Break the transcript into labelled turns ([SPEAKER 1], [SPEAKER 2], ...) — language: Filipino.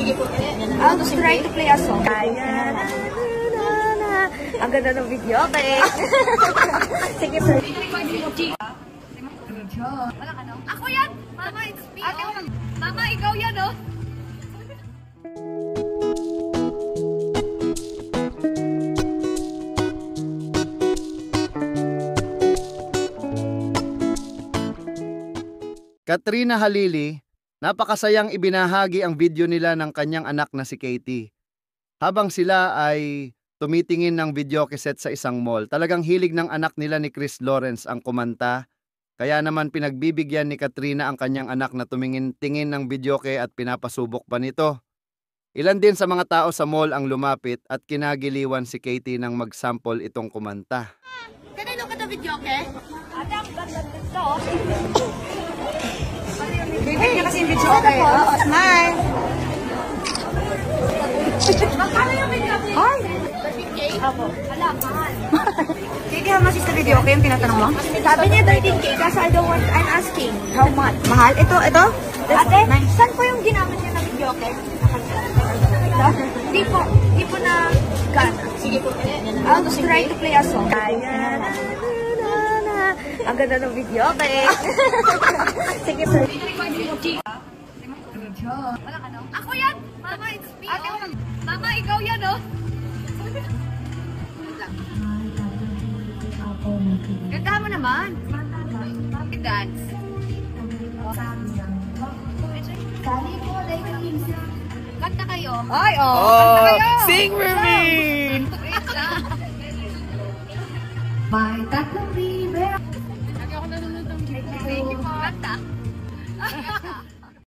[SPEAKER 1] Sige po.
[SPEAKER 2] I'll try to play a song. Ang ganda ng video, okay? Sige po.
[SPEAKER 1] Walang ano? Ako yan! Mama, it's me. Mama, ikaw yan, oh.
[SPEAKER 3] Katrina Halili, napakasayang ibinahagi ang video nila ng kanyang anak na si Katie. Habang sila ay tumitingin ng videocassette sa isang mall, talagang hilig ng anak nila ni Chris Lawrence ang kumanta. Kaya naman pinagbibigyan ni Katrina ang kanyang anak na tumingin-tingin ng videoke at pinapasubok pa nito. Ilan din sa mga tao sa mall ang lumapit at kinagiliwan si Katie nang mag-sample itong kumanta.
[SPEAKER 2] Can I look at the videoke? Ate, ang ganda dito. Favorite niya kasi yung videoke. Oo, smile. Magkano yung videoke? Ay! 13K? Apo. Ala, mahal. Kaya how much is the videoke yung tinatanong mo? Sabi niya 13K kasi I don't want, I'm asking. How much? Mahal? Ito? Ate, saan po yung ginamit niya na videoke? Di po na gana. Sige po. I'll try to play a song. Ang ganda ng video, okay? Sige po.
[SPEAKER 1] Walang ano? Ako yan! Mama, it's me. Mama, ikaw yan, oh. Ganda mo naman. Dance. Kanta kayo.
[SPEAKER 2] Ay, oh!
[SPEAKER 3] Oh, sing with me!
[SPEAKER 1] May tatlong libre. Lagi ako nanonood ng video. Kanta.